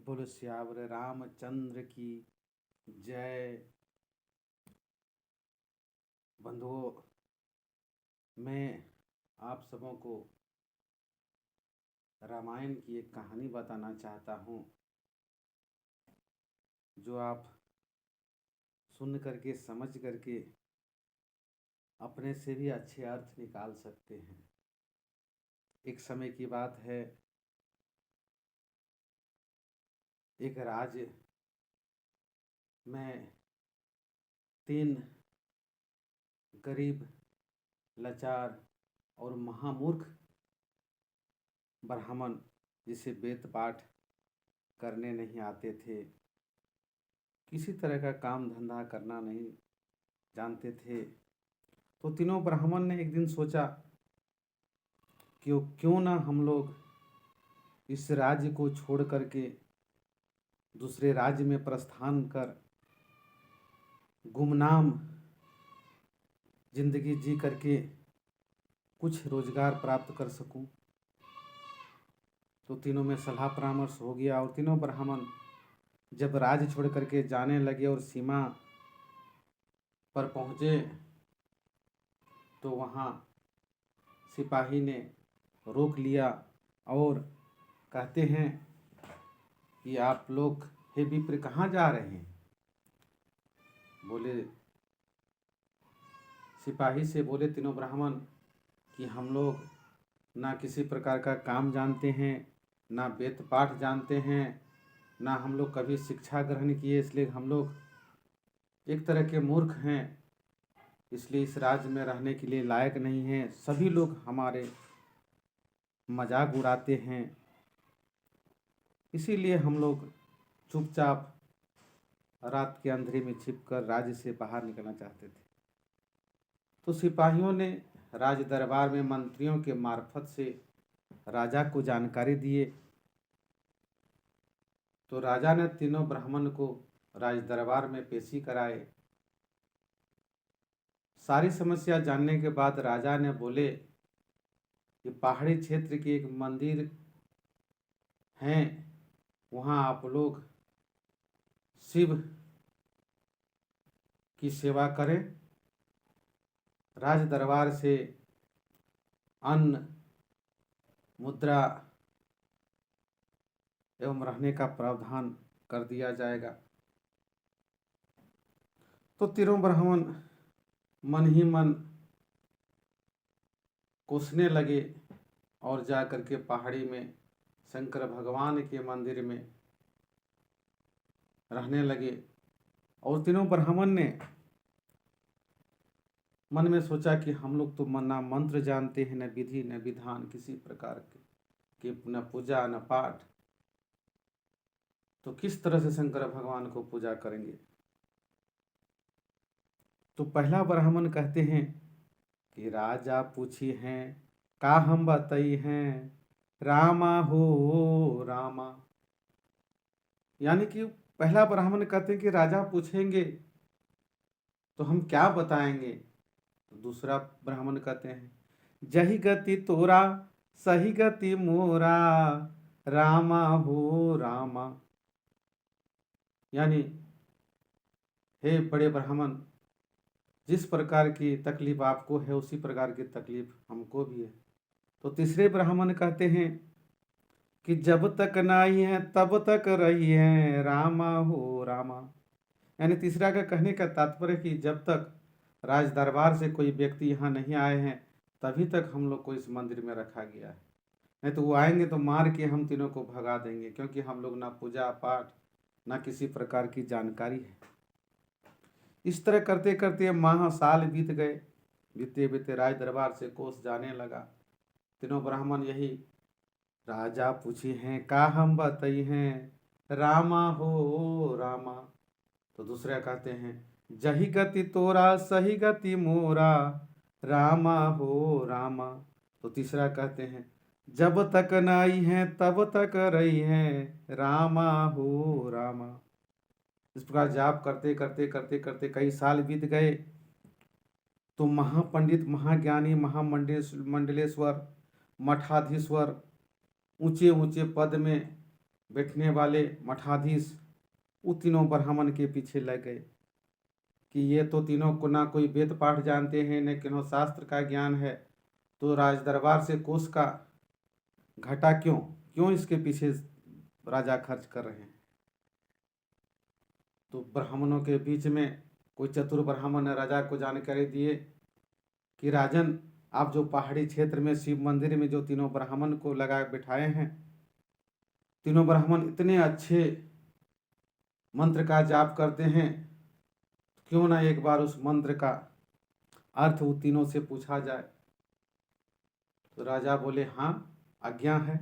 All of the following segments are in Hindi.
बोलो श्यावर रामचंद्र की जय। बंधुओं, मैं आप सबों को रामायण की एक कहानी बताना चाहता हूँ, जो आप सुन करके समझ करके अपने से भी अच्छे अर्थ निकाल सकते हैं। एक समय की बात है, एक राज्य में 3 गरीब, लाचार और महामूर्ख ब्राह्मण, जिसे वेद पाठ करने नहीं आते थे, किसी तरह का काम धंधा करना नहीं जानते थे, तो तीनों ब्राह्मण ने एक दिन सोचा कि क्यों ना हम लोग इस राज्य को छोड़ करके दूसरे राज्य में प्रस्थान कर गुमनाम जिंदगी जी करके कुछ रोजगार प्राप्त कर सकूं। तो तीनों में सलाह परामर्श हो गया और तीनों ब्राह्मण जब राज्य छोड़ करके जाने लगे और सीमा पर पहुँचे, तो वहाँ सिपाही ने रोक लिया और कहते हैं कि आप लोग हे विप्र कहाँ जा रहे हैं। बोले, सिपाही से बोले तीनों ब्राह्मण कि हम लोग ना किसी प्रकार का काम जानते हैं, ना वेद पाठ जानते हैं, ना हम लोग कभी शिक्षा ग्रहण किए, इसलिए हम लोग एक तरह के मूर्ख हैं, इसलिए इस राज्य में रहने के लिए लायक नहीं हैं। सभी लोग हमारे मजाक उड़ाते हैं, इसीलिए हम लोग चुपचाप रात के अंधेरे में छिपकर राज्य से बाहर निकलना चाहते थे। तो सिपाहियों ने राज दरबार में मंत्रियों के मार्फत से राजा को जानकारी दिए। तो राजा ने तीनों ब्राह्मण को राज दरबार में पेशी कराए। सारी समस्या जानने के बाद राजा ने बोले कि पहाड़ी क्षेत्र के एक मंदिर हैं, वहाँ आप लोग शिव की सेवा करें। राज दरबार से अन्न, मुद्रा एवं रहने का प्रावधान कर दिया जाएगा। तो तीनों ब्राह्मण मन ही मन कोसने लगे और जा करके पहाड़ी में शंकर भगवान के मंदिर में रहने लगे। और तीनों ब्राह्मण ने मन में सोचा कि हम लोग तो ना मंत्र जानते हैं, न विधि न विधान किसी प्रकार के न पूजा न पाठ, तो किस तरह से शंकर भगवान को पूजा करेंगे। तो पहला ब्राह्मण कहते हैं कि राजा पूछी हैं का हम बताई हैं, रामा हो रामा। यानी कि पहला ब्राह्मण कहते हैं कि राजा पूछेंगे तो हम क्या बताएंगे। तो दूसरा ब्राह्मण कहते हैं जही गति तोरा सही गति मोरा, रामा हो रामा। यानी हे बड़े ब्राह्मण, जिस प्रकार की तकलीफ आपको है उसी प्रकार की तकलीफ हमको भी है। तो तीसरे ब्राह्मण कहते हैं कि जब तक नाई है तब तक रही है, रामा हो रामा। यानी तीसरा का कहने का तात्पर्य कि जब तक राज दरबार से कोई व्यक्ति यहाँ नहीं आए हैं तभी तक हम लोग को इस मंदिर में रखा गया है, नहीं तो वो आएंगे तो मार के हम तीनों को भगा देंगे, क्योंकि हम लोग ना पूजा पाठ ना किसी प्रकार की जानकारी है। इस तरह करते करते माह साल बीत गए। बीते बीते राज दरबार से कोस जाने लगा। तीनों ब्राह्मण यही राजा पूछी हैं का हम बताई हैं, रामा हो रामा। तो दूसरा कहते हैं जही गति तोरा सही गति मोरा, रामा हो रामा। तो तीसरा कहते हैं जब तक नाई है तब तक रही है, रामा हो रामा। इस प्रकार जाप करते करते करते करते कई साल बीत गए। तो महापंडित, महाज्ञानी, महामंडलेश्वर, मठाधीश्वर, ऊंचे ऊंचे पद में बैठने वाले मठाधीश वो तीनों ब्राह्मण के पीछे लग गए कि ये तो तीनों को ना कोई वेद पाठ जानते हैं न किन्हों शास्त्र का ज्ञान है, तो राज दरबार से कोष का घटा क्यों क्यों इसके पीछे राजा खर्च कर रहे हैं। तो ब्राह्मणों के बीच में कोई चतुर ब्राह्मण ने राजा को जानकारी दिए कि राजन, आप जो पहाड़ी क्षेत्र में शिव मंदिर में जो तीनों ब्राह्मण को लगा बिठाए हैं, तीनों ब्राह्मण इतने अच्छे मंत्र का जाप करते हैं, क्यों ना एक बार उस मंत्र का अर्थ वो तीनों से पूछा जाए। तो राजा बोले हाँ, आज्ञा है।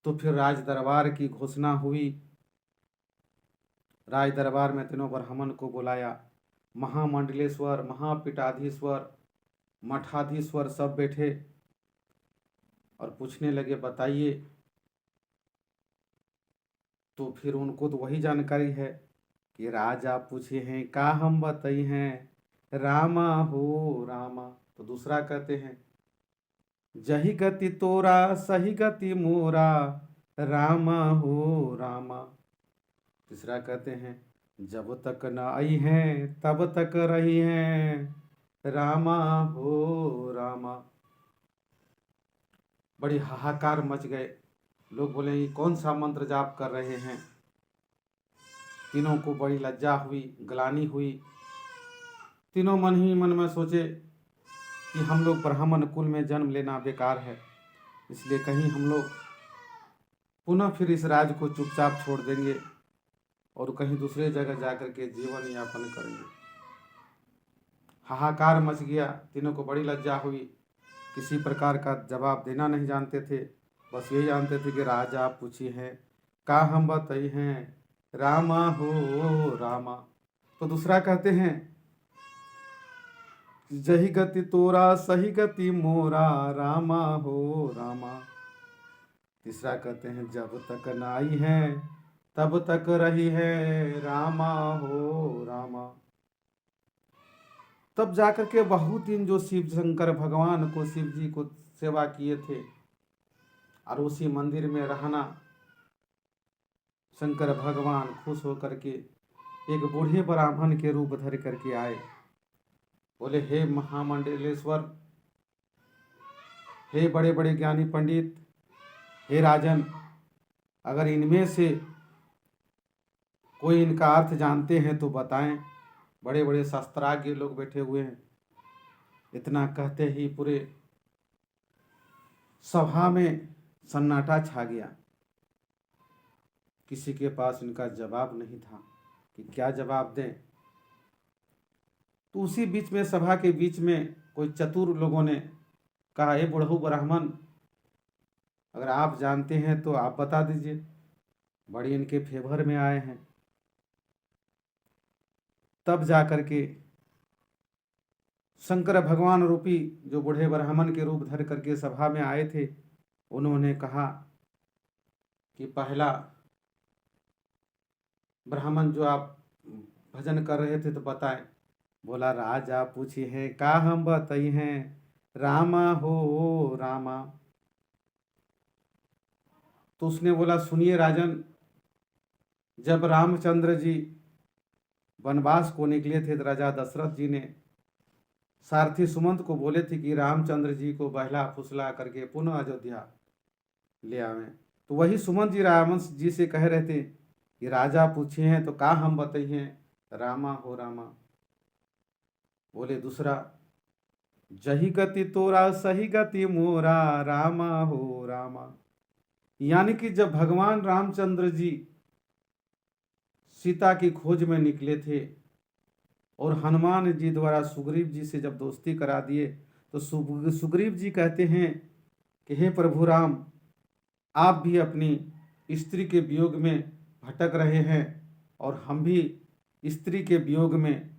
तो फिर राज दरबार की घोषणा हुई। राज दरबार में तीनों ब्राह्मण को बुलाया। महामंडलेश्वर, महापीठाधीश्वर, मठाधीश्वर सब बैठे और पूछने लगे बताइए। तो फिर उनको तो वही जानकारी है कि राजा पूछे हैं का हम बताई हैं, रामा हो रामा। तो दूसरा कहते हैं जही गति तोरा सही गति मोरा, रामा हो रामा। तीसरा कहते हैं जब तक न आई हैं तब तक रही हैं, रामा हो रामा। बड़ी हाहाकार मच गए। लोग बोले ये कौन सा मंत्र जाप कर रहे हैं। तीनों को बड़ी लज्जा हुई, ग्लानि हुई। तीनों मन ही मन में सोचे कि हम लोग ब्राह्मण कुल में जन्म लेना बेकार है, इसलिए कहीं हम लोग पुनः फिर इस राज को चुपचाप छोड़ देंगे और कहीं दूसरे जगह जाकर के जीवन यापन करेंगे। हाहाकार मच गया। तीनों को बड़ी लज्जा हुई। किसी प्रकार का जवाब देना नहीं जानते थे, बस यही जानते थे कि राजा पूछी हैं का हम बताई हैं, रामा हो रामा। तो दूसरा कहते हैं जही गति तोरा सही गति मोरा, रामा हो रामा। तीसरा कहते हैं जब तक न आई है तब तक रही है, रामा हो रामा। तब जाकर के बहुत दिन जो शिव शंकर भगवान को, शिव जी को सेवा किए थे और उसी मंदिर में रहना, शंकर भगवान खुश होकर के एक बूढ़े ब्राह्मण के रूप धर करके आए। बोले हे महामंडलेश्वर, हे बड़े बड़े ज्ञानी पंडित, हे राजन, अगर इनमें से कोई इनका अर्थ जानते हैं तो बताएं। बड़े बड़े शास्त्राज्ञ लोग बैठे हुए हैं। इतना कहते ही पूरे सभा में सन्नाटा छा गया। किसी के पास इनका जवाब नहीं था कि क्या जवाब दें। तो उसी बीच में, सभा के बीच में, कोई चतुर लोगों ने कहा हे बुढ़ऊ ब्राह्मण, अगर आप जानते हैं तो आप बता दीजिए। बड़ी इनके फेवर में आए हैं। तब जाकर के शंकर भगवान रूपी जो बूढ़े ब्राह्मण के रूप धर करके सभा में आए थे, उन्होंने कहा कि पहला ब्राह्मण जो आप भजन कर रहे थे तो बताएं। बोला राजा पूछे हैं का हम बताई हैं, रामा हो रामा। तो उसने बोला सुनिए राजन, जब रामचंद्र जी वनवास को निकले थे तो राजा दशरथ जी ने सारथी सुमंत को बोले थे कि रामचंद्र जी को बहला फुसला करके पुनः अयोध्या ले आवें। तो वही सुमंत जी रावण जी से कह रहे थे कि राजा पूछे हैं तो का हम बताइए, रामा हो रामा। बोले दूसरा जही गति तोरा सही गति मोरा, रामा हो रामा। यानी कि जब भगवान रामचंद्र जी सीता की खोज में निकले थे और हनुमान जी द्वारा सुग्रीव जी से जब दोस्ती करा दिए, तो सुग्रीव जी कहते हैं कि हे प्रभु राम, आप भी अपनी स्त्री के वियोग में भटक रहे हैं और हम भी स्त्री के वियोग में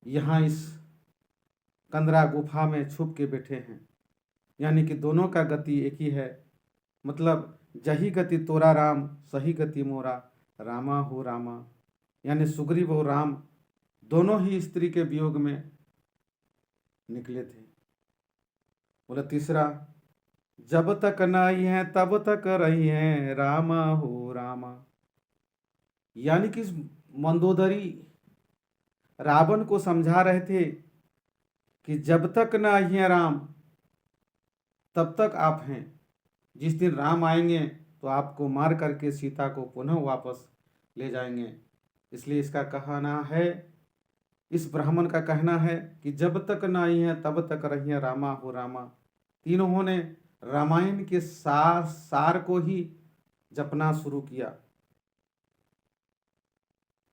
यहाँ इस कंदरा गुफा में छुप के बैठे हैं। यानी कि दोनों का गति एक ही है। मतलब जही गति तोरा राम सही गति मोरा, रामा हो रामा। यानी सुग्रीव और राम दोनों ही स्त्री के वियोग में निकले थे। बोला तीसरा जब तक नाई है तब तक रही है रामा हो रामा। यानी कि इस मंदोदरी रावण को समझा रहे थे कि जब तक ना आई है राम तब तक आप हैं। जिस दिन राम आएंगे तो आपको मार करके सीता को पुनः वापस ले जाएंगे। इसलिए इसका कहना है, इस ब्राह्मण का कहना है कि जब तक ना आई है तब तक रही है रामा हो रामा। तीनों ने रामायण के सार को ही जपना शुरू किया।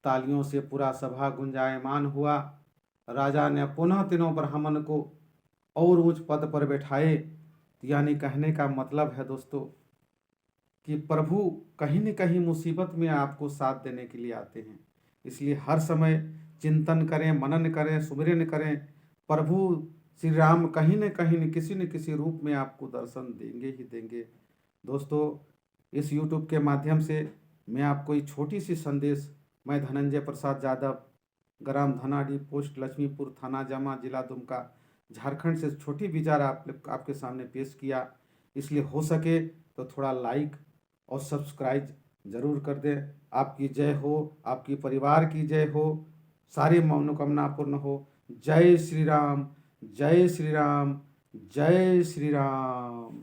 तालियों से पूरा सभा गुंजायमान हुआ। राजा ने पुनः तीनों ब्राह्मण को और ऊंच पद पर बैठाए। यानी कहने का मतलब है दोस्तों कि प्रभु कहीं न कहीं मुसीबत में आपको साथ देने के लिए आते हैं। इसलिए हर समय चिंतन करें, मनन करें, सुमिरन करें। प्रभु श्री राम कहीं न किसी रूप में आपको दर्शन देंगे ही देंगे। दोस्तों, इस YouTube के माध्यम से मैं आपको एक छोटी सी संदेश, मैं धनंजय प्रसाद यादव, ग्राम धनाडी, पोस्ट लक्ष्मीपुर, थाना जामा, जिला दुमका, झारखंड से छोटी विचार आपके सामने पेश किया। इसलिए हो सके तो थोड़ा लाइक और सब्सक्राइब जरूर कर दें। आपकी जय हो, आपकी परिवार की जय हो, सारी मनोकामना पूर्ण हो। जय श्री राम, जय श्री राम, जय श्री राम।